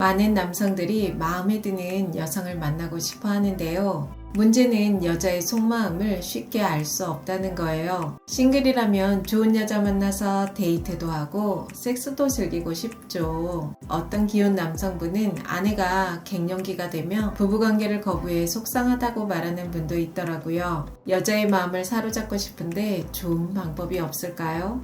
많은 남성들이 마음에 드는 여성을 만나고 싶어 하는데요. 문제는 여자의 속마음을 쉽게 알 수 없다는 거예요. 싱글이라면 좋은 여자 만나서 데이트도 하고 섹스도 즐기고 싶죠. 어떤 기혼 남성분은 아내가 갱년기가 되며 부부관계를 거부해 속상하다고 말하는 분도 있더라고요. 여자의 마음을 사로잡고 싶은데 좋은 방법이 없을까요?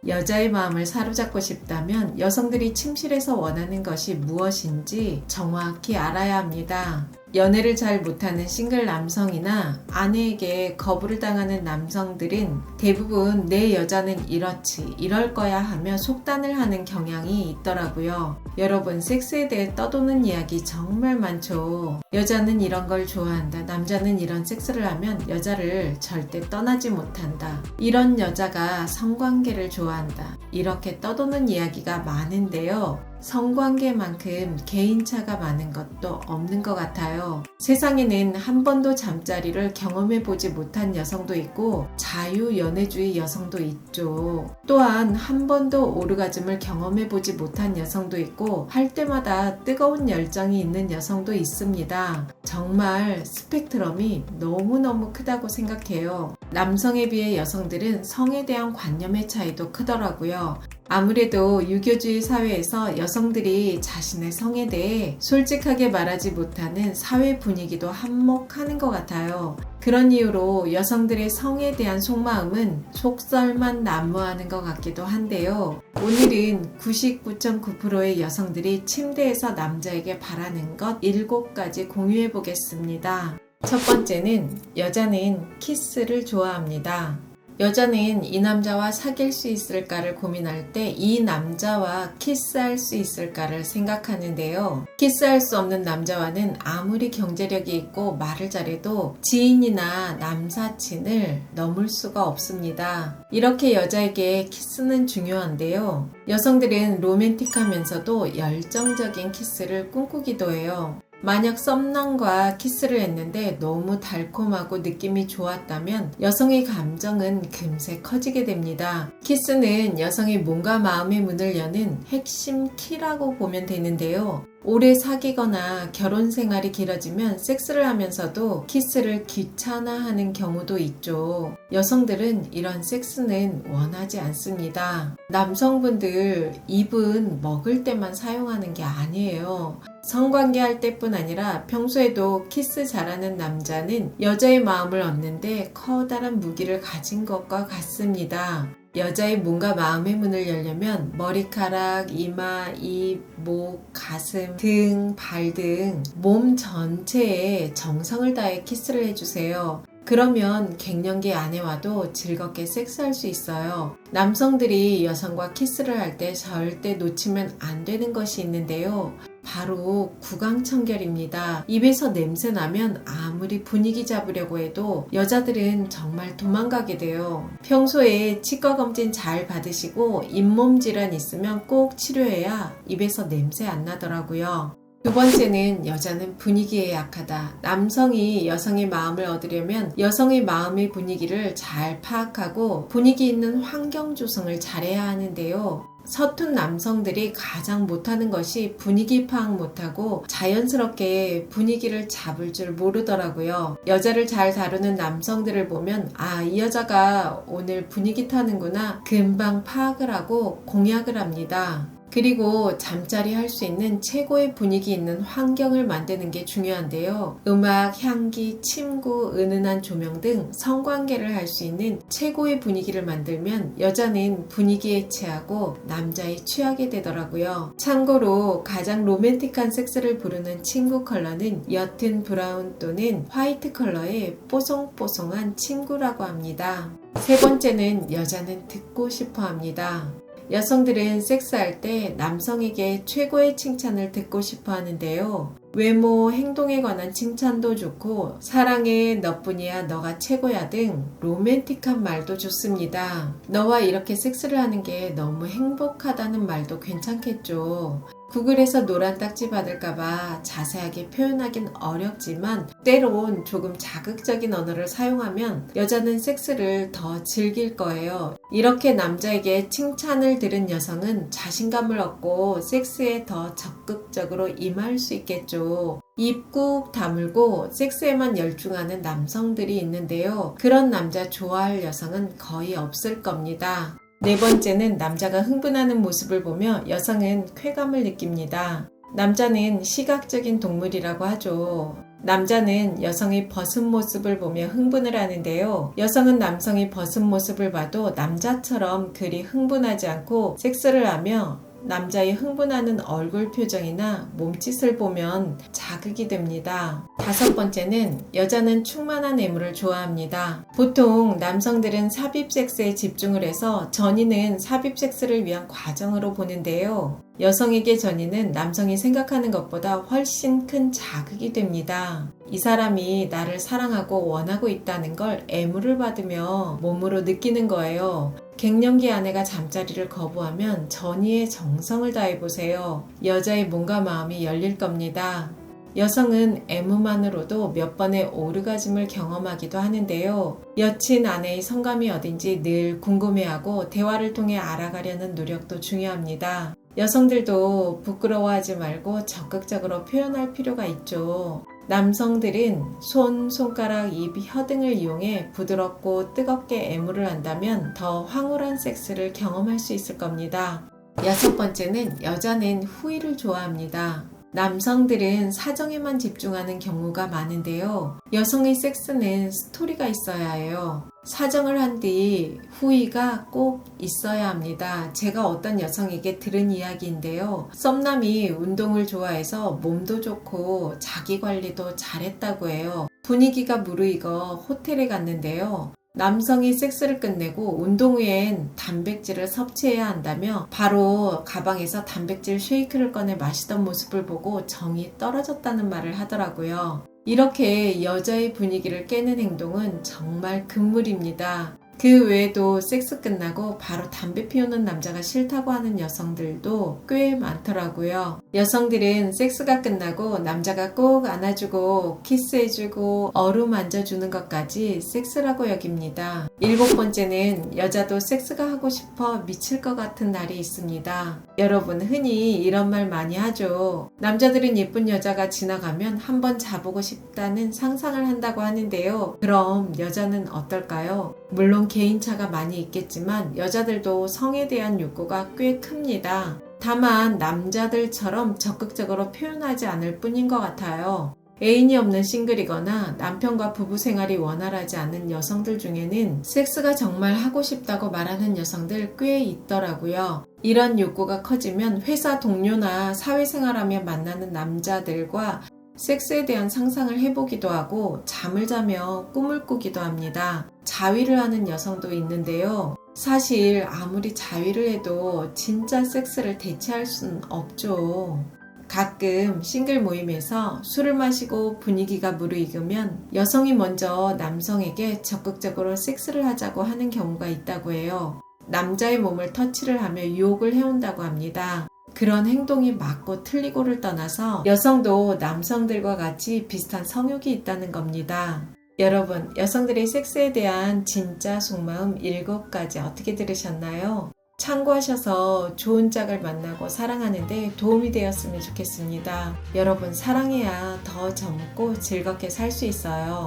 여자의 마음을 사로잡고 싶다면 여성들이 침실에서 원하는 것이 무엇인지 정확히 알아야 합니다. 연애를 잘 못하는 싱글 남성이나 아내에게 거부를 당하는 남성들은 대부분 내 여자는 이렇지, 이럴 거야 하며 속단을 하는 경향이 있더라고요. 여러분, 섹스에 대해 떠도는 이야기 정말 많죠. 여자는 이런 걸 좋아한다. 남자는 이런 섹스를 하면 여자를 절대 떠나지 못한다. 이런 여자가 성관계를 좋아한다. 이렇게 떠도는 이야기가 많은데요. 성관계만큼 개인차가 많은 것도 없는 것 같아요. 세상에는 한 번도 잠자리를 경험해보지 못한 여성도 있고 자유연애주의 여성도 있죠. 또한 한 번도 오르가즘을 경험해보지 못한 여성도 있고 할 때마다 뜨거운 열정이 있는 여성도 있습니다. 정말 스펙트럼이 너무너무 크다고 생각해요. 남성에 비해 여성들은 성에 대한 관념의 차이도 크더라고요. 아무래도 유교주의 사회에서 여성들이 자신의 성에 대해 솔직하게 말하지 못하는 사회 분위기도 한몫하는 것 같아요. 그런 이유로 여성들의 성에 대한 속마음은 속설만 난무하는 것 같기도 한데요. 오늘은 99.9%의 여성들이 침대에서 남자에게 바라는 것 7가지 공유해 보겠습니다. 첫 번째는 여자는 키스를 좋아합니다. 여자는 이 남자와 사귈 수 있을까를 고민할 때 이 남자와 키스할 수 있을까를 생각하는데요. 키스할 수 없는 남자와는 아무리 경제력이 있고 말을 잘해도 지인이나 남사친을 넘을 수가 없습니다. 이렇게 여자에게 키스는 중요한데요. 여성들은 로맨틱하면서도 열정적인 키스를 꿈꾸기도 해요. 만약 썸남과 키스를 했는데 너무 달콤하고 느낌이 좋았다면 여성의 감정은 금세 커지게 됩니다. 키스는 여성의 몸과 마음의 문을 여는 핵심 키라고 보면 되는데요. 오래 사귀거나 결혼 생활이 길어지면 섹스를 하면서도 키스를 귀찮아하는 경우도 있죠. 여성들은 이런 섹스는 원하지 않습니다. 남성분들 입은 먹을 때만 사용하는 게 아니에요. 성관계 할 때뿐 아니라 평소에도 키스 잘하는 남자는 여자의 마음을 얻는데 커다란 무기를 가진 것과 같습니다. 여자의 몸과 마음의 문을 열려면 머리카락, 이마, 입, 목, 가슴, 등, 발 등 몸 전체에 정성을 다해 키스를 해주세요. 그러면 갱년기 아내와도 즐겁게 섹스할 수 있어요. 남성들이 여성과 키스를 할 때 절대 놓치면 안 되는 것이 있는데요. 바로 구강청결입니다. 입에서 냄새 나면 아무리 분위기 잡으려고 해도 여자들은 정말 도망가게 돼요. 평소에 치과 검진 잘 받으시고 잇몸 질환 있으면 꼭 치료해야 입에서 냄새 안 나더라고요. 두 번째는 여자는 분위기에 약하다. 남성이 여성의 마음을 얻으려면 여성의 마음의 분위기를 잘 파악하고 분위기 있는 환경 조성을 잘해야 하는데요. 서툰 남성들이 가장 못하는 것이 분위기 파악 못하고 자연스럽게 분위기를 잡을 줄 모르더라고요. 여자를 잘 다루는 남성들을 보면 이 여자가 오늘 분위기 타는구나 금방 파악을 하고 공약을 합니다. 그리고 잠자리 할 수 있는 최고의 분위기 있는 환경을 만드는 게 중요한데요. 음악, 향기, 침구, 은은한 조명 등 성관계를 할 수 있는 최고의 분위기를 만들면 여자는 분위기에 취하고 남자에 취하게 되더라고요. 참고로 가장 로맨틱한 섹스를 부르는 침구 컬러는 옅은 브라운 또는 화이트 컬러의 뽀송뽀송한 침구라고 합니다. 세 번째는 여자는 듣고 싶어 합니다. 여성들은 섹스할 때 남성에게 최고의 칭찬을 듣고 싶어 하는데요. 외모, 행동에 관한 칭찬도 좋고 사랑해, 너뿐이야, 너가 최고야 등 로맨틱한 말도 좋습니다. 너와 이렇게 섹스를 하는 게 너무 행복하다는 말도 괜찮겠죠. 구글에서 노란 딱지 받을까봐 자세하게 표현하긴 어렵지만 때론 조금 자극적인 언어를 사용하면 여자는 섹스를 더 즐길 거예요. 이렇게 남자에게 칭찬을 들은 여성은 자신감을 얻고 섹스에 더 적극적으로 임할 수 있겠죠. 입 꾹 다물고 섹스에만 열중하는 남성들이 있는데요. 그런 남자 좋아할 여성은 거의 없을 겁니다. 네 번째는 남자가 흥분하는 모습을 보며 여성은 쾌감을 느낍니다. 남자는 시각적인 동물이라고 하죠. 남자는 여성이 벗은 모습을 보며 흥분을 하는데요. 여성은 남성이 벗은 모습을 봐도 남자처럼 그리 흥분하지 않고 섹스를 하며 남자의 흥분하는 얼굴 표정이나 몸짓을 보면 자극이 됩니다. 다섯 번째는 여자는 충만한 애무를 좋아합니다. 보통 남성들은 삽입 섹스에 집중을 해서 전이는 삽입 섹스를 위한 과정으로 보는데요. 여성에게 전이는 남성이 생각하는 것보다 훨씬 큰 자극이 됩니다. 이 사람이 나를 사랑하고 원하고 있다는 걸 애무를 받으며 몸으로 느끼는 거예요. 갱년기 아내가 잠자리를 거부하면 전이의 정성을 다해보세요. 여자의 몸과 마음이 열릴 겁니다. 여성은 애무만으로도 몇 번의 오르가즘을 경험하기도 하는데요. 여친 아내의 성감이 어딘지 늘 궁금해하고 대화를 통해 알아가려는 노력도 중요합니다. 여성들도 부끄러워하지 말고 적극적으로 표현할 필요가 있죠. 남성들은 손, 손가락, 입, 혀 등을 이용해 부드럽고 뜨겁게 애무를 한다면 더 황홀한 섹스를 경험할 수 있을 겁니다. 여섯 번째는 여자는 후의를 좋아합니다. 남성들은 사정에만 집중하는 경우가 많은데요. 여성의 섹스는 스토리가 있어야 해요. 사정을 한 뒤 후의가 꼭 있어야 합니다. 제가 어떤 여성에게 들은 이야기인데요. 썸남이 운동을 좋아해서 몸도 좋고 자기 관리도 잘했다고 해요. 분위기가 무르익어 호텔에 갔는데요. 남성이 섹스를 끝내고 운동 후엔 단백질을 섭취해야 한다며 바로 가방에서 단백질 쉐이크를 꺼내 마시던 모습을 보고 정이 떨어졌다는 말을 하더라고요. 이렇게 여자의 분위기를 깨는 행동은 정말 금물입니다. 그 외에도 섹스 끝나고 바로 담배 피우는 남자가 싫다고 하는 여성들도 꽤 많더라고요. 여성들은 섹스가 끝나고 남자가 꼭 안아주고 키스해주고 어루만져주는 것까지 섹스라고 여깁니다. 일곱 번째는 여자도 섹스가 하고 싶어 미칠 것 같은 날이 있습니다. 여러분 흔히 이런 말 많이 하죠. 남자들은 예쁜 여자가 지나가면 한번 자보고 싶다는 상상을 한다고 하는데요. 그럼 여자는 어떨까요? 물론 개인차가 많이 있겠지만 여자들도 성에 대한 욕구가 꽤 큽니다. 다만 남자들처럼 적극적으로 표현하지 않을 뿐인 것 같아요. 애인이 없는 싱글이거나 남편과 부부 생활이 원활하지 않은 여성들 중에는 섹스가 정말 하고 싶다고 말하는 여성들 꽤 있더라고요. 이런 욕구가 커지면 회사 동료나 사회생활하며 만나는 남자들과 섹스에 대한 상상을 해보기도 하고 잠을 자며 꿈을 꾸기도 합니다. 자위를 하는 여성도 있는데요. 사실 아무리 자위를 해도 진짜 섹스를 대체할 수는 없죠. 가끔 싱글 모임에서 술을 마시고 분위기가 무르익으면 여성이 먼저 남성에게 적극적으로 섹스를 하자고 하는 경우가 있다고 해요. 남자의 몸을 터치를 하며 유혹을 해온다고 합니다. 그런 행동이 맞고 틀리고를 떠나서 여성도 남성들과 같이 비슷한 성욕이 있다는 겁니다. 여러분, 여성들의 섹스에 대한 진짜 속마음 7가지 어떻게 들으셨나요? 참고하셔서 좋은 짝을 만나고 사랑하는 데 도움이 되었으면 좋겠습니다. 여러분, 사랑해야 더 젊고 즐겁게 살 수 있어요.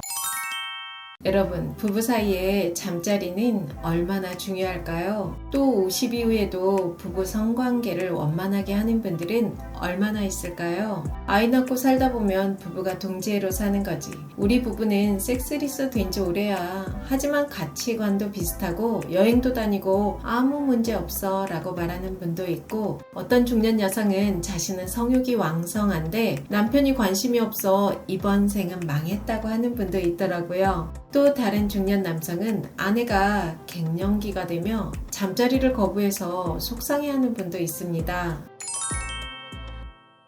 여러분, 부부 사이에 잠자리는 얼마나 중요할까요? 또 50 이후에도 부부 성관계를 원만하게 하는 분들은 얼마나 있을까요? 아이 낳고 살다 보면 부부가 동지애로 사는 거지. 우리 부부는 섹스리스 된 지 오래야. 하지만 가치관도 비슷하고 여행도 다니고 아무 문제 없어 라고 말하는 분도 있고, 어떤 중년 여성은 자신은 성욕이 왕성한데 남편이 관심이 없어 이번 생은 망했다고 하는 분도 있더라고요. 또 다른 중년 남성은 아내가 갱년기가 되며 잠자리를 거부해서 속상해하는 분도 있습니다.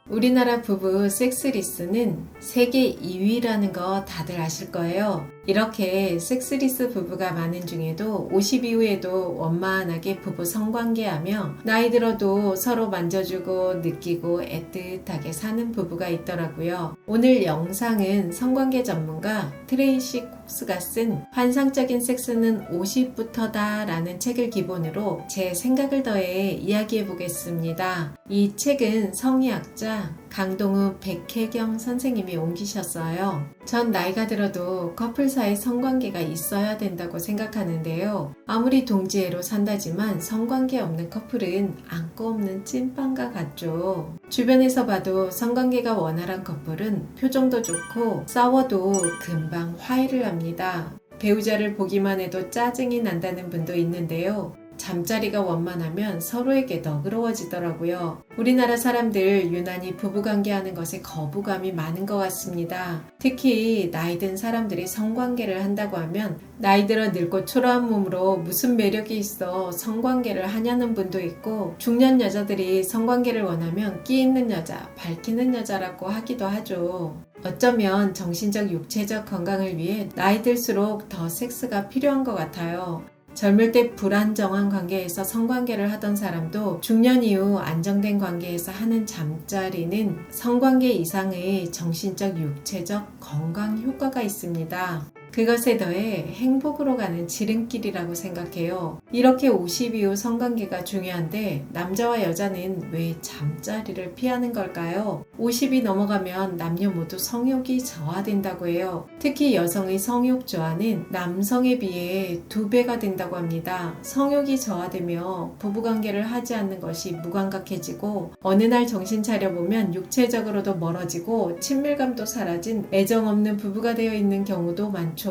우리나라 부부 섹스리스는 세계 2위라는 거 다들 아실 거예요. 이렇게 섹스리스 부부가 많은 중에도 50 이후에도 원만하게 부부 성관계하며 나이 들어도 서로 만져주고 느끼고 애틋하게 사는 부부가 있더라고요. 오늘 영상은 성관계 전문가 트레이시 콕스가 쓴 환상적인 섹스는 50부터다 라는 책을 기본으로 제 생각을 더해 이야기해 보겠습니다. 이 책은 성의학자 강동우 백혜경 선생님이 옮기셨어요. 전 나이가 들어도 커플 사이 성관계가 있어야 된다고 생각하는데요. 아무리 동지애로 산다지만 성관계 없는 커플은 안고 없는 찐빵과 같죠. 주변에서 봐도 성관계가 원활한 커플은 표정도 좋고 싸워도 금방 화해를 합니다. 배우자를 보기만 해도 짜증이 난다는 분도 있는데요. 잠자리가 원만하면 서로에게 너그러워지더라고요. 우리나라 사람들 유난히 부부관계하는 것에 거부감이 많은 것 같습니다. 특히 나이 든 사람들이 성관계를 한다고 하면 나이 들어 늙고 초라한 몸으로 무슨 매력이 있어 성관계를 하냐는 분도 있고, 중년 여자들이 성관계를 원하면 끼 있는 여자, 밝히는 여자라고 하기도 하죠. 어쩌면 정신적 육체적 건강을 위해 나이 들수록 더 섹스가 필요한 것 같아요. 젊을 때 불안정한 관계에서 성관계를 하던 사람도 중년 이후 안정된 관계에서 하는 잠자리는 성관계 이상의 정신적 육체적 건강 효과가 있습니다. 그것에 더해 행복으로 가는 지름길이라고 생각해요. 이렇게 50 이후 성관계가 중요한데 남자와 여자는 왜 잠자리를 피하는 걸까요? 50이 넘어가면 남녀 모두 성욕이 저하된다고 해요. 특히 여성의 성욕 저하는 남성에 비해 2배가 된다고 합니다. 성욕이 저하되며 부부관계를 하지 않는 것이 무감각해지고 어느 날 정신 차려보면 육체적으로도 멀어지고 친밀감도 사라진 애정 없는 부부가 되어 있는 경우도 많죠.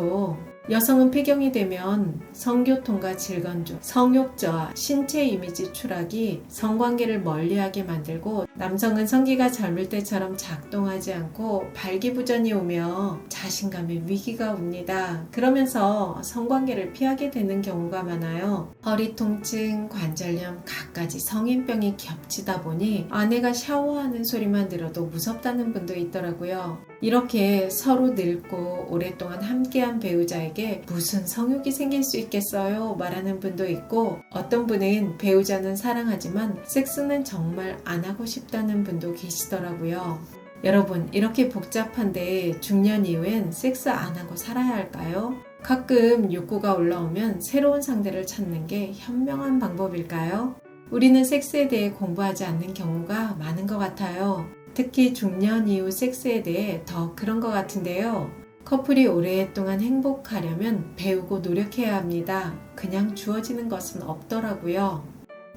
여성은 폐경이 되면 성교통과 질건조, 성욕 저하, 신체 이미지 추락이 성관계를 멀리하게 만들고, 남성은 성기가 젊을 때처럼 작동하지 않고 발기부전이 오며 자신감의 위기가 옵니다. 그러면서 성관계를 피하게 되는 경우가 많아요. 허리 통증, 관절염, 갖가지 성인병이 겹치다 보니 아내가 샤워하는 소리만 들어도 무섭다는 분도 있더라고요. 이렇게 서로 늙고 오랫동안 함께한 배우자에게 무슨 성욕이 생길 수 있겠어요? 말하는 분도 있고, 어떤 분은 배우자는 사랑하지만 섹스는 정말 안 하고 싶다는 분도 계시더라고요. 여러분, 이렇게 복잡한데 중년 이후엔 섹스 안 하고 살아야 할까요? 가끔 욕구가 올라오면 새로운 상대를 찾는 게 현명한 방법일까요? 우리는 섹스에 대해 공부하지 않는 경우가 많은 것 같아요. 특히 중년 이후 섹스에 대해 더 그런 것 같은데요. 커플이 오랫동안 행복하려면 배우고 노력해야 합니다. 그냥 주어지는 것은 없더라고요.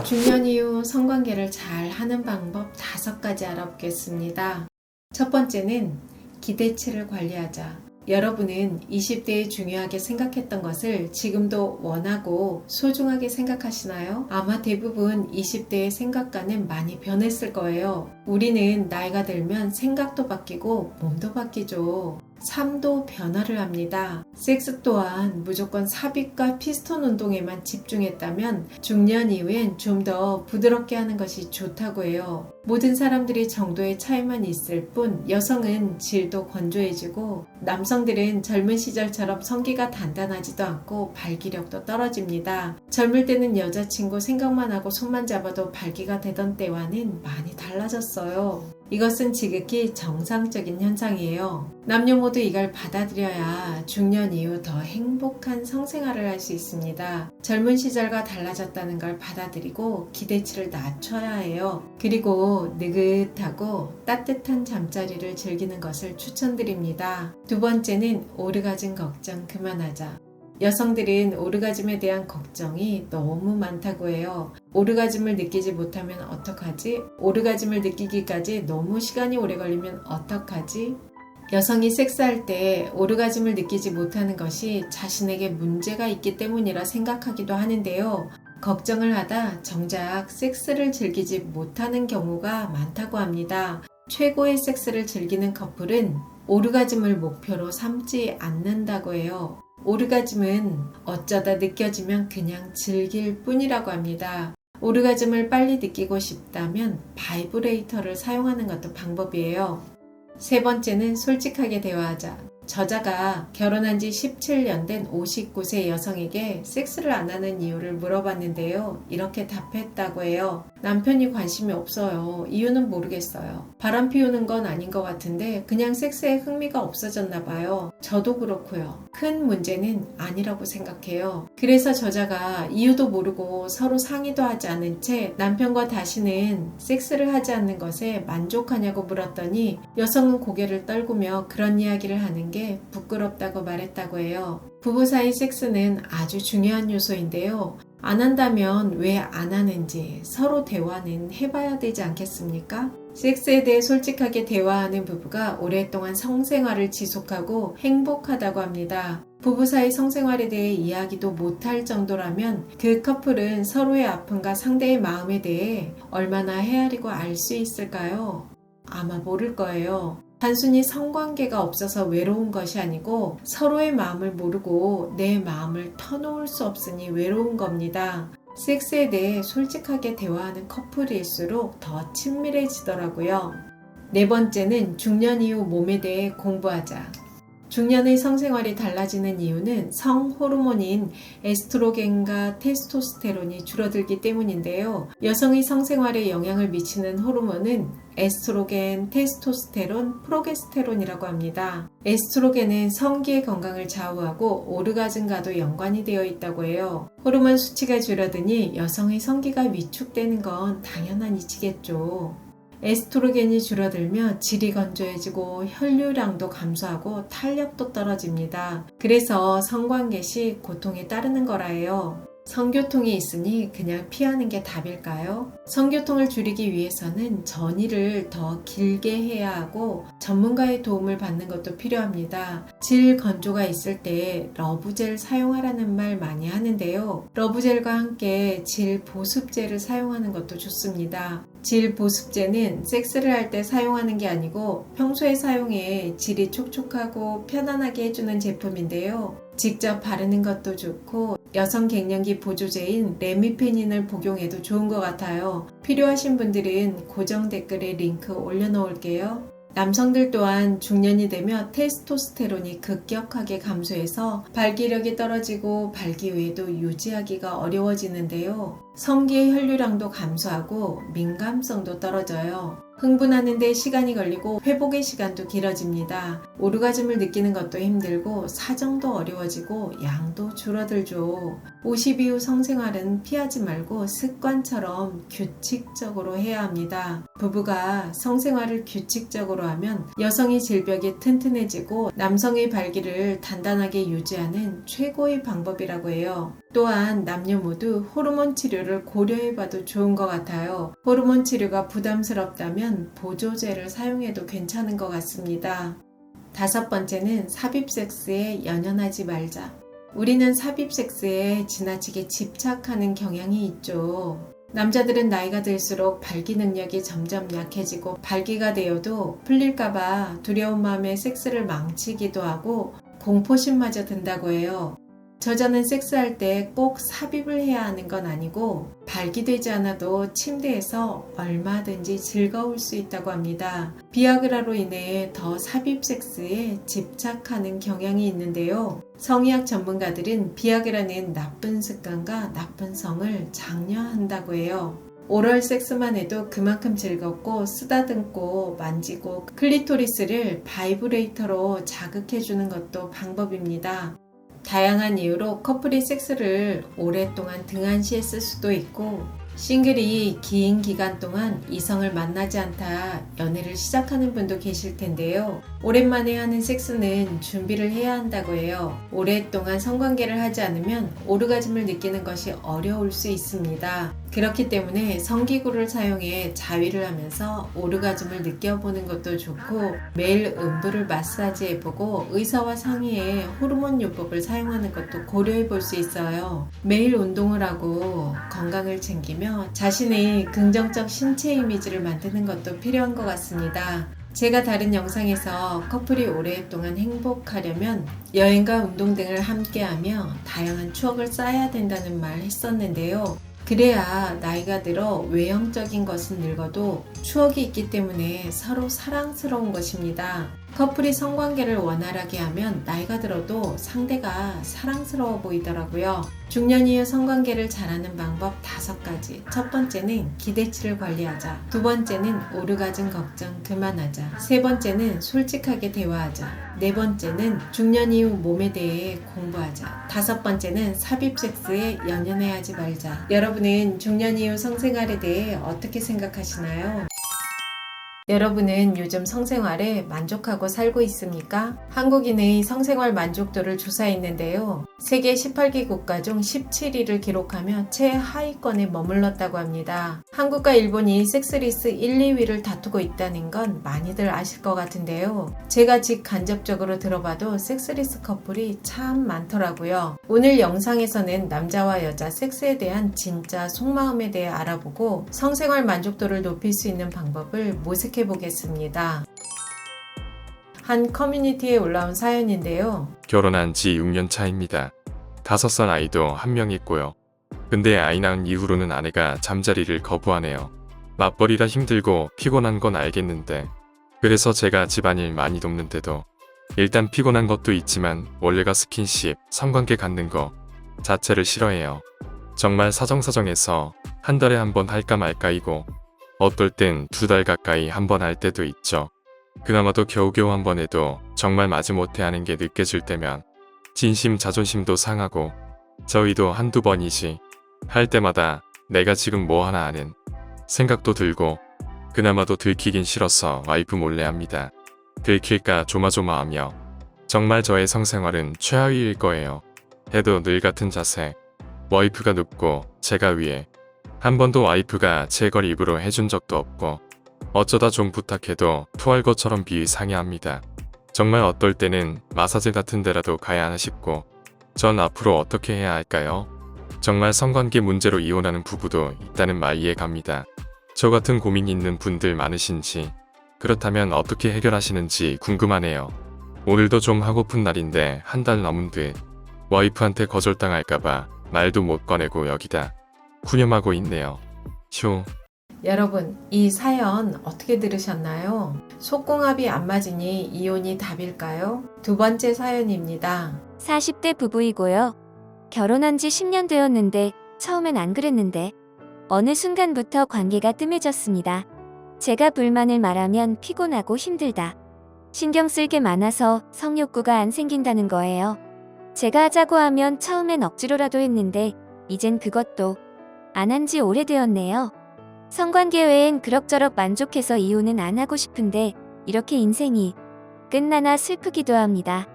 중년 이후 성관계를 잘 하는 방법 5가지 알아보겠습니다. 첫 번째는 기대치를 관리하자. 여러분은 20대에 중요하게 생각했던 것을 지금도 원하고 소중하게 생각하시나요? 아마 대부분 20대의 생각과는 많이 변했을 거예요. 우리는 나이가 들면 생각도 바뀌고 몸도 바뀌죠. 삶도 변화를 합니다. 섹스 또한 무조건 삽입과 피스톤 운동에만 집중했다면 중년 이후엔 좀 더 부드럽게 하는 것이 좋다고 해요. 모든 사람들이 정도의 차이만 있을 뿐 여성은 질도 건조해지고 남성들은 젊은 시절처럼 성기가 단단하지도 않고 발기력도 떨어집니다. 젊을 때는 여자친구 생각만 하고 손만 잡아도 발기가 되던 때와는 많이 달라졌어요. 이것은 지극히 정상적인 현상이에요. 남녀 모두 이걸 받아들여야 중년 이후 더 행복한 성생활을 할 수 있습니다. 젊은 시절과 달라졌다는 걸 받아들이고 기대치를 낮춰야 해요. 그리고 느긋하고 따뜻한 잠자리를 즐기는 것을 추천드립니다. 두 번째는 오르가즘 걱정 그만하자. 여성들은 오르가즘에 대한 걱정이 너무 많다고 해요. 오르가즘을 느끼지 못하면 어떡하지? 오르가즘을 느끼기까지 너무 시간이 오래 걸리면 어떡하지? 여성이 섹스할 때 오르가즘을 느끼지 못하는 것이 자신에게 문제가 있기 때문이라 생각하기도 하는데요. 걱정을 하다 정작 섹스를 즐기지 못하는 경우가 많다고 합니다. 최고의 섹스를 즐기는 커플은 오르가즘을 목표로 삼지 않는다고 해요. 오르가즘은 어쩌다 느껴지면 그냥 즐길 뿐이라고 합니다. 오르가즘을 빨리 느끼고 싶다면 바이브레이터를 사용하는 것도 방법이에요. 세 번째는 솔직하게 대화하자. 저자가 결혼한 지 17년 된 59세 여성에게 섹스를 안 하는 이유를 물어봤는데요. 이렇게 답했다고 해요. 남편이 관심이 없어요. 이유는 모르겠어요. 바람 피우는 건 아닌 것 같은데 그냥 섹스에 흥미가 없어졌나 봐요. 저도 그렇고요. 큰 문제는 아니라고 생각해요. 그래서 저자가 이유도 모르고 서로 상의도 하지 않은 채 남편과 다시는 섹스를 하지 않는 것에 만족하냐고 물었더니 여성은 고개를 떨구며 그런 이야기를 하는 게 부끄럽다고 말했다고 해요. 부부 사이 섹스는 아주 중요한 요소인데요. 안 한다면 왜 안 하는지 서로 대화는 해봐야 되지 않겠습니까? 섹스에 대해 솔직하게 대화하는 부부가 오랫동안 성생활을 지속하고 행복하다고 합니다. 부부 사이 성생활에 대해 이야기도 못할 정도라면 그 커플은 서로의 아픔과 상대의 마음에 대해 얼마나 헤아리고 알 수 있을까요? 아마 모를 거예요. 단순히 성관계가 없어서 외로운 것이 아니고 서로의 마음을 모르고 내 마음을 터놓을 수 없으니 외로운 겁니다. 섹스에 대해 솔직하게 대화하는 커플일수록 더 친밀해지더라고요. 네 번째는 중년 이후 몸에 대해 공부하자. 중년의 성생활이 달라지는 이유는 성 호르몬인 에스트로겐과 테스토스테론이 줄어들기 때문인데요. 여성의 성생활에 영향을 미치는 호르몬은 에스트로겐, 테스토스테론, 프로게스테론이라고 합니다. 에스트로겐은 성기의 건강을 좌우하고 오르가즘과도 연관이 되어 있다고 해요. 호르몬 수치가 줄어드니 여성의 성기가 위축되는 건 당연한 이치겠죠. 에스트로겐이 줄어들며 질이 건조해지고 혈류량도 감소하고 탄력도 떨어집니다. 그래서 성관계 시 고통이 따르는 거라 해요. 성교통이 있으니 그냥 피하는 게 답일까요? 성교통을 줄이기 위해서는 전이를 더 길게 해야 하고 전문가의 도움을 받는 것도 필요합니다. 질 건조가 있을 때 러브젤 사용하라는 말 많이 하는데요. 러브젤과 함께 질 보습제를 사용하는 것도 좋습니다. 질 보습제는 섹스를 할 때 사용하는 게 아니고 평소에 사용해 질이 촉촉하고 편안하게 해주는 제품인데요. 직접 바르는 것도 좋고 여성 갱년기 보조제인 레미페닌을 복용해도 좋은 것 같아요. 필요하신 분들은 고정 댓글에 링크 올려놓을게요. 남성들 또한 중년이 되며 테스토스테론이 급격하게 감소해서 발기력이 떨어지고 발기 후에도 유지하기가 어려워지는데요. 성기의 혈류량도 감소하고 민감성도 떨어져요. 흥분하는데 시간이 걸리고 회복의 시간도 길어집니다. 오르가즘을 느끼는 것도 힘들고 사정도 어려워지고 양도 줄어들죠. 50 이후 성생활은 피하지 말고 습관처럼 규칙적으로 해야 합니다. 부부가 성생활을 규칙적으로 하면 여성의 질벽이 튼튼해지고 남성의 발기를 단단하게 유지하는 최고의 방법이라고 해요. 또한 남녀 모두 호르몬 치료를 고려해봐도 좋은 것 같아요. 호르몬 치료가 부담스럽다면 보조제를 사용해도 괜찮은 것 같습니다. 다섯 번째는 삽입 섹스에 연연하지 말자. 우리는 삽입 섹스에 지나치게 집착하는 경향이 있죠. 남자들은 나이가 들수록 발기 능력이 점점 약해지고 발기가 되어도 풀릴까봐 두려운 마음에 섹스를 망치기도 하고 공포심마저 든다고 해요. 저자는 섹스할 때 꼭 삽입을 해야 하는 건 아니고 발기되지 않아도 침대에서 얼마든지 즐거울 수 있다고 합니다. 비아그라로 인해 더 삽입 섹스에 집착하는 경향이 있는데요. 성의학 전문가들은 비아그라는 나쁜 습관과 나쁜 성을 장려한다고 해요. 오럴 섹스만 해도 그만큼 즐겁고 쓰다듬고 만지고 클리토리스를 바이브레이터로 자극해주는 것도 방법입니다. 다양한 이유로 커플이 섹스를 오랫동안 등한시했을 수도 있고 싱글이 긴 기간 동안 이성을 만나지 않다 연애를 시작하는 분도 계실 텐데요. 오랜만에 하는 섹스는 준비를 해야 한다고 해요. 오랫동안 성관계를 하지 않으면 오르가즘을 느끼는 것이 어려울 수 있습니다. 그렇기 때문에 성기구를 사용해 자위를 하면서 오르가즘을 느껴보는 것도 좋고 매일 음부를 마사지해보고 의사와 상의해 호르몬 요법을 사용하는 것도 고려해볼 수 있어요. 매일 운동을 하고 건강을 챙기며 자신의 긍정적 신체 이미지를 만드는 것도 필요한 것 같습니다. 제가 다른 영상에서 커플이 오랫동안 행복하려면 여행과 운동 등을 함께하며 다양한 추억을 쌓아야 된다는 말 했었는데요. 그래야 나이가 들어 외형적인 것은 늙어도 추억이 있기 때문에 서로 사랑스러운 것입니다. 커플이 성관계를 원활하게 하면 나이가 들어도 상대가 사랑스러워 보이더라고요. 중년 이후 성관계를 잘하는 방법 5가지. 첫 번째는 기대치를 관리하자. 두 번째는 오르가즘 걱정 그만하자. 세 번째는 솔직하게 대화하자. 네 번째는 중년 이후 몸에 대해 공부하자. 5번째는 삽입 섹스에 연연해하지 말자. 여러분은 중년 이후 성생활에 대해 어떻게 생각하시나요? 여러분은 요즘 성생활에 만족하고 살고 있습니까? 한국인의 성생활 만족도를 조사했는데요. 세계 18개 국가 중 17위를 기록하며 최하위권에 머물렀다고 합니다. 한국과 일본이 섹스리스 1, 2위를 다투고 있다는 건 많이들 아실 것 같은데요. 제가 직간접적으로 들어봐도 섹스리스 커플이 참 많더라고요. 오늘 영상에서는 남자와 여자 섹스에 대한 진짜 속마음에 대해 알아보고 성생활 만족도를 높일 수 있는 방법을 모색해 보겠습니다. 한 커뮤니티에 올라온 사연인데요. 결혼한 지 6년 차입니다. 5살 아이도 한 명 있고요. 근데 아이 낳은 이후로는 아내가 잠자리를 거부하네요. 맞벌이라 힘들고 피곤한 건 알겠는데 그래서 제가 집안일 많이 돕는데도 일단 피곤한 것도 있지만 원래가 스킨십, 성관계 갖는 거 자체를 싫어해요. 정말 사정사정해서 한 달에 한 번 할까 말까이고 어떨 땐 2달 가까이 한 번 할 때도 있죠. 그나마도 겨우겨우 한 번 해도 정말 마지못해 하는 게 느껴질 때면 진심 자존심도 상하고 저희도 한두 번이지 할 때마다 내가 지금 뭐 하나 하는 생각도 들고 그나마도 들키긴 싫어서 와이프 몰래 합니다. 들킬까 조마조마하며 정말 저의 성생활은 최하위일 거예요. 해도 늘 같은 자세. 와이프가 눕고 제가 위에. 한 번도 와이프가 제 걸 입으로 해준 적도 없고 어쩌다 좀 부탁해도 토할 것처럼 비위상해합니다. 정말 어떨 때는 마사지 같은 데라도 가야 하나 싶고 전 앞으로 어떻게 해야 할까요? 정말 성관계 문제로 이혼하는 부부도 있다는 말 이해갑니다. 저 같은 고민 있는 분들 많으신지 그렇다면 어떻게 해결하시는지 궁금하네요. 오늘도 좀 하고픈 날인데 한 달 넘은 듯 와이프한테 거절당할까봐 말도 못 꺼내고 여기다 푸념하고 있네요. 휴. 여러분, 이 사연 어떻게 들으셨나요? 속궁합이 안 맞으니 이혼이 답일까요? 두 번째 사연입니다. 40대 부부이고요. 결혼한 지 10년 되었는데 처음엔 안 그랬는데 어느 순간부터 관계가 뜸해졌습니다. 제가 불만을 말하면 피곤하고 힘들다. 신경 쓸 게 많아서 성욕구가 안 생긴다는 거예요. 제가 하자고 하면 처음엔 억지로라도 했는데 이젠 그것도 안 한 지 오래되었네요. 성관계 외엔 그럭저럭 만족해서 이혼은 안 하고 싶은데 이렇게 인생이 끝나나 슬프기도 합니다.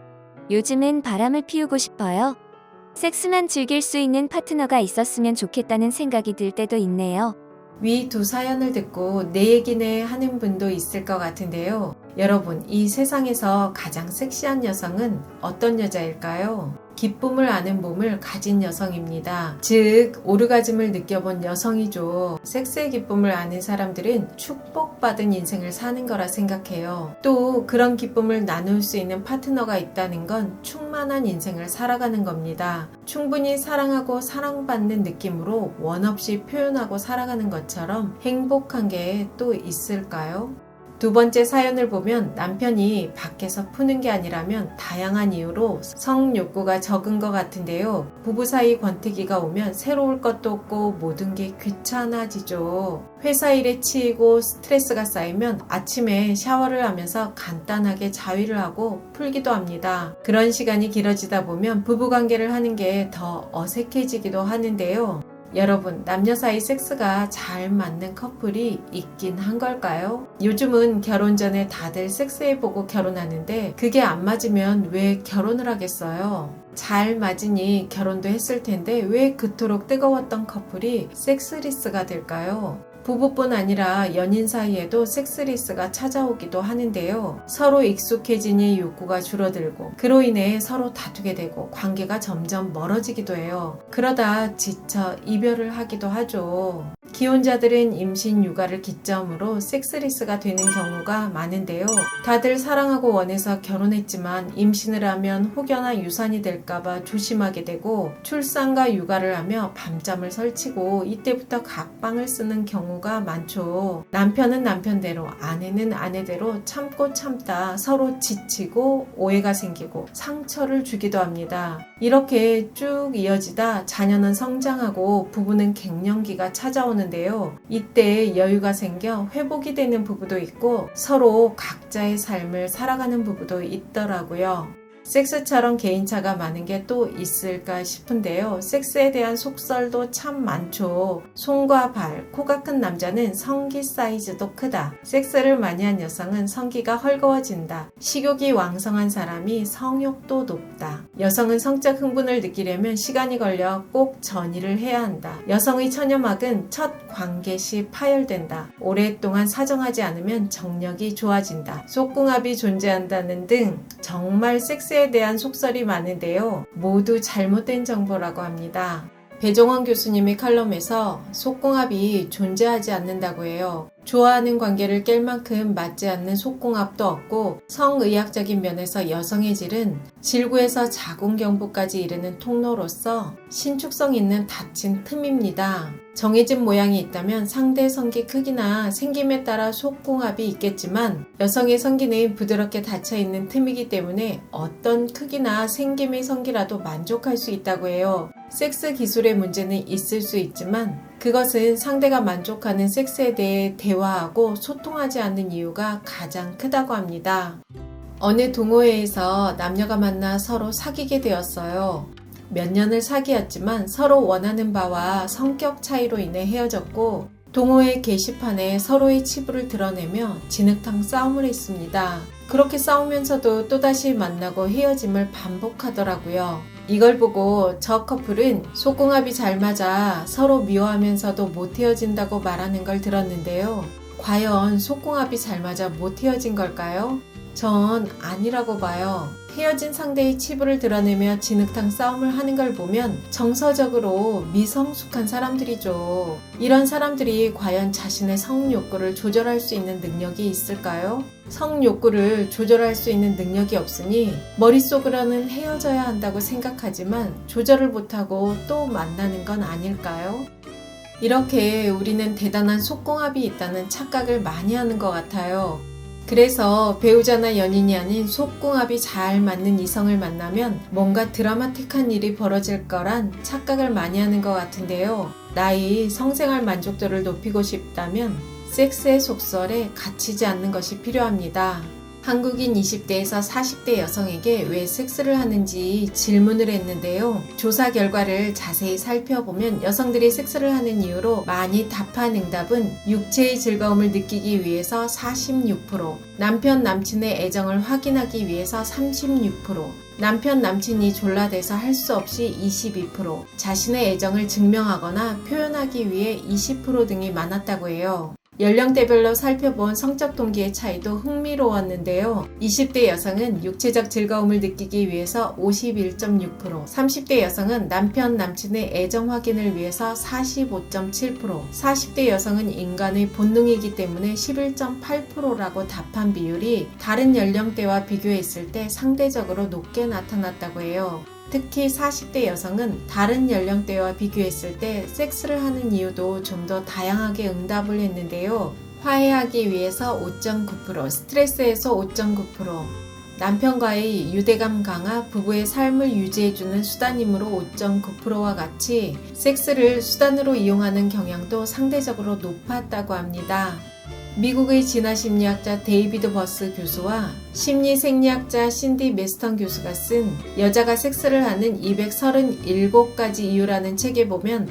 요즘은 바람을 피우고 싶어요. 섹스만 즐길 수 있는 파트너가 있었으면 좋겠다는 생각이 들 때도 있네요. 위 두 사연을 듣고 내 얘기네 하는 분도 있을 것 같은데요. 여러분, 이 세상에서 가장 섹시한 여성은 어떤 여자일까요? 기쁨을 아는 몸을 가진 여성입니다. 즉, 오르가즘을 느껴본 여성이죠. 섹스의 기쁨을 아는 사람들은 축복받은 인생을 사는 거라 생각해요. 또 그런 기쁨을 나눌 수 있는 파트너가 있다는 건 충만한 인생을 살아가는 겁니다. 충분히 사랑하고 사랑받는 느낌으로 원 없이 표현하고 살아가는 것처럼 행복한 게 또 있을까요? 두 번째 사연을 보면 남편이 밖에서 푸는 게 아니라면 다양한 이유로 성욕구가 적은 것 같은데요. 부부 사이 권태기가 오면 새로울 것도 없고 모든 게 귀찮아지죠. 회사 일에 치이고 스트레스가 쌓이면 아침에 샤워를 하면서 간단하게 자위를 하고 풀기도 합니다. 그런 시간이 길어지다 보면 부부관계를 하는 게 더 어색해지기도 하는데요. 여러분, 남녀 사이 섹스가 잘 맞는 커플이 있긴 한 걸까요? 요즘은 결혼 전에 다들 섹스해보고 결혼하는데 그게 안 맞으면 왜 결혼을 하겠어요? 잘 맞으니 결혼도 했을 텐데 왜 그토록 뜨거웠던 커플이 섹스리스가 될까요? 부부뿐 아니라 연인 사이에도 섹스리스가 찾아오기도 하는데요. 서로 익숙해지니 욕구가 줄어들고 그로 인해 서로 다투게 되고 관계가 점점 멀어지기도 해요. 그러다 지쳐 이별을 하기도 하죠. 기혼자들은 임신 육아를 기점으로 섹스리스가 되는 경우가 많은데요. 다들 사랑하고 원해서 결혼했지만 임신을 하면 혹여나 유산이 될까봐 조심하게 되고 출산과 육아를 하며 밤잠을 설치고 이때부터 각방을 쓰는 경우가 많죠. 남편은 남편대로, 아내는 아내대로 참고 참다 서로 지치고 오해가 생기고 상처를 주기도 합니다. 이렇게 쭉 이어지다 자녀는 성장하고 부부는 갱년기가 찾아오는데요. 이때 여유가 생겨 회복이 되는 부부도 있고 서로 각자의 삶을 살아가는 부부도 있더라고요. 섹스처럼 개인차가 많은 게 또 있을까 싶은데요. 섹스에 대한 속설도 참 많죠. 손과 발, 코가 큰 남자는 성기 사이즈도 크다. 섹스를 많이 한 여성은 성기가 헐거워진다. 식욕이 왕성한 사람이 성욕도 높다. 여성은 성적 흥분을 느끼려면 시간이 걸려 꼭 전이를 해야 한다. 여성의 처녀막은 첫 관계 시 파열된다. 오랫동안 사정하지 않으면 정력이 좋아진다. 속궁합이 존재한다는 등 정말 섹스에 대한 속설이 많은데요. 모두 잘못된 정보라고 합니다. 배종원 교수님의 칼럼에서 속궁합이 존재하지 않는다고 해요. 좋아하는 관계를 깰 만큼 맞지 않는 속궁합도 없고 성의학적인 면에서 여성의 질은 질구에서 자궁경부까지 이르는 통로로서 신축성 있는 닫힌 틈입니다. 정해진 모양이 있다면 상대 성기 크기나 생김에 따라 속궁합이 있겠지만 여성의 성기는 부드럽게 닫혀있는 틈이기 때문에 어떤 크기나 생김의 성기라도 만족할 수 있다고 해요. 섹스 기술의 문제는 있을 수 있지만 그것은 상대가 만족하는 섹스에 대해 대화하고 소통하지 않는 이유가 가장 크다고 합니다. 어느 동호회에서 남녀가 만나 서로 사귀게 되었어요. 몇 년을 사귀었지만 서로 원하는 바와 성격 차이로 인해 헤어졌고 동호회 게시판에 서로의 치부를 드러내며 진흙탕 싸움을 했습니다. 그렇게 싸우면서도 또다시 만나고 헤어짐을 반복하더라고요. 이걸 보고 저 커플은 속궁합이 잘 맞아 서로 미워하면서도 못 헤어진다고 말하는 걸 들었는데요. 과연 속궁합이 잘 맞아 못 헤어진 걸까요? 전 아니라고 봐요. 헤어진 상대의 치부를 드러내며 진흙탕 싸움을 하는 걸 보면 정서적으로 미성숙한 사람들이죠. 이런 사람들이 과연 자신의 성욕구를 조절할 수 있는 능력이 있을까요? 성욕구를 조절할 수 있는 능력이 없으니 머릿속으로는 헤어져야 한다고 생각하지만 조절을 못하고 또 만나는 건 아닐까요? 이렇게 우리는 대단한 속궁합이 있다는 착각을 많이 하는 것 같아요. 그래서 배우자나 연인이 아닌 속궁합이 잘 맞는 이성을 만나면 뭔가 드라마틱한 일이 벌어질 거란 착각을 많이 하는 것 같은데요. 나의 성생활 만족도를 높이고 싶다면 섹스의 속설에 갇히지 않는 것이 필요합니다. 한국인 20대에서 40대 여성에게 왜 섹스를 하는지 질문을 했는데요. 조사 결과를 자세히 살펴보면 여성들이 섹스를 하는 이유로 많이 답한 응답은 육체의 즐거움을 느끼기 위해서 46%, 남편 남친의 애정을 확인하기 위해서 36%, 남편 남친이 졸라대서 할 수 없이 22%, 자신의 애정을 증명하거나 표현하기 위해 20% 등이 많았다고 해요. 연령대별로 살펴본 성적 동기의 차이도 흥미로웠는데요. 20대 여성은 육체적 즐거움을 느끼기 위해서 51.6%, 30대 여성은 남편 남친의 애정 확인을 위해서 45.7%, 40대 여성은 인간의 본능이기 때문에 11.8%라고 답한 비율이 다른 연령대와 비교했을 때 상대적으로 높게 나타났다고 해요. 특히 40대 여성은 다른 연령대와 비교했을 때 섹스를 하는 이유도 좀 더 다양하게 응답을 했는데요. 화해하기 위해서 5.9%, 스트레스에서 5.9%, 남편과의 유대감 강화, 부부의 삶을 유지해주는 수단이므로 5.9%와 같이 섹스를 수단으로 이용하는 경향도 상대적으로 높았다고 합니다. 미국의 진화심리학자 데이비드 버스 교수와 심리생리학자 신디 메스턴 교수가 쓴 여자가 섹스를 하는 237가지 이유라는 책에 보면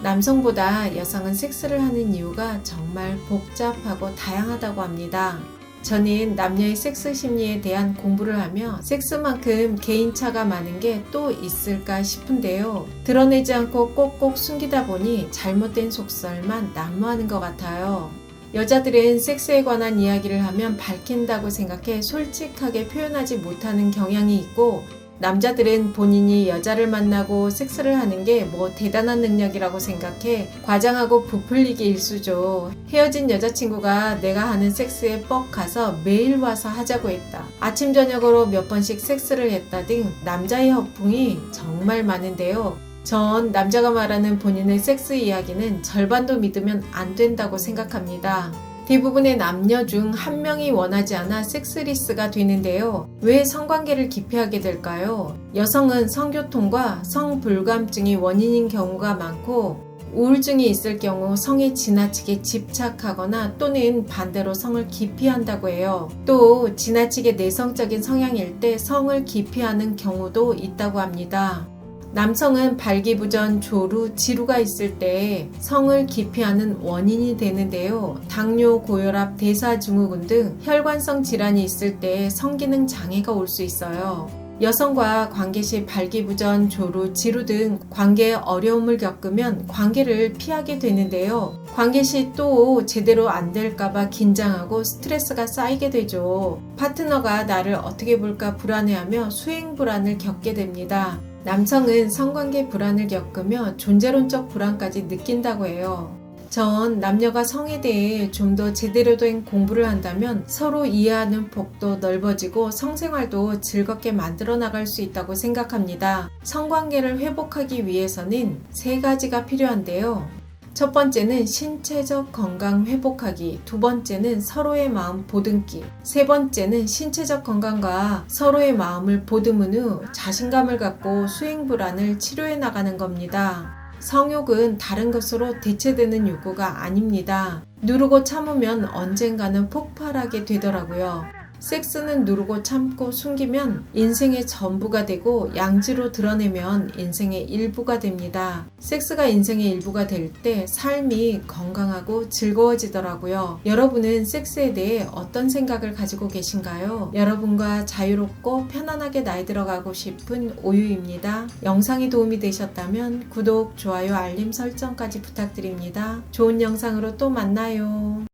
남성보다 여성은 섹스를 하는 이유가 정말 복잡하고 다양하다고 합니다. 저는 남녀의 섹스 심리에 대한 공부를 하며 섹스만큼 개인차가 많은 게 또 있을까 싶은데요. 드러내지 않고 꼭꼭 숨기다 보니 잘못된 속설만 난무하는 것 같아요. 여자들은 섹스에 관한 이야기를 하면 밝힌다고 생각해 솔직하게 표현하지 못하는 경향이 있고 남자들은 본인이 여자를 만나고 섹스를 하는 게 뭐 대단한 능력이라고 생각해 과장하고 부풀리기 일쑤죠. 헤어진 여자친구가 내가 하는 섹스에 뻑 가서 매일 와서 하자고 했다. 아침 저녁으로 몇 번씩 섹스를 했다 등 남자의 허풍이 정말 많은데요. 전 남자가 말하는 본인의 섹스 이야기는 절반도 믿으면 안 된다고 생각합니다. 대부분의 남녀 중 한 명이 원하지 않아 섹스리스가 되는데요. 왜 성관계를 기피하게 될까요? 여성은 성교통과 성불감증이 원인인 경우가 많고 우울증이 있을 경우 성에 지나치게 집착하거나 또는 반대로 성을 기피한다고 해요. 또 지나치게 내성적인 성향일 때 성을 기피하는 경우도 있다고 합니다. 남성은 발기부전, 조루, 지루가 있을 때 성을 기피하는 원인이 되는데요. 당뇨, 고혈압, 대사증후군 등 혈관성 질환이 있을 때 성기능 장애가 올 수 있어요. 여성과 관계 시 발기부전, 조루, 지루 등 관계에 어려움을 겪으면 관계를 피하게 되는데요. 관계 시 또 제대로 안 될까봐 긴장하고 스트레스가 쌓이게 되죠. 파트너가 나를 어떻게 볼까 불안해하며 수행 불안을 겪게 됩니다. 남성은 성관계 불안을 겪으며 존재론적 불안까지 느낀다고 해요. 전 남녀가 성에 대해 좀 더 제대로 된 공부를 한다면 서로 이해하는 폭도 넓어지고 성생활도 즐겁게 만들어 나갈 수 있다고 생각합니다. 성관계를 회복하기 위해서는 3가지가 필요한데요. 첫 번째는 신체적 건강 회복하기, 두 번째는 서로의 마음 보듬기, 세 번째는 신체적 건강과 서로의 마음을 보듬은 후 자신감을 갖고 수행 불안을 치료해 나가는 겁니다. 성욕은 다른 것으로 대체되는 욕구가 아닙니다. 누르고 참으면 언젠가는 폭발하게 되더라고요. 섹스는 누르고 참고 숨기면 인생의 전부가 되고 양지로 드러내면 인생의 일부가 됩니다. 섹스가 인생의 일부가 될 때 삶이 건강하고 즐거워지더라고요. 여러분은 섹스에 대해 어떤 생각을 가지고 계신가요? 여러분과 자유롭고 편안하게 나이 들어가고 싶은 오유입니다. 영상이 도움이 되셨다면 구독, 좋아요, 알림 설정까지 부탁드립니다. 좋은 영상으로 또 만나요.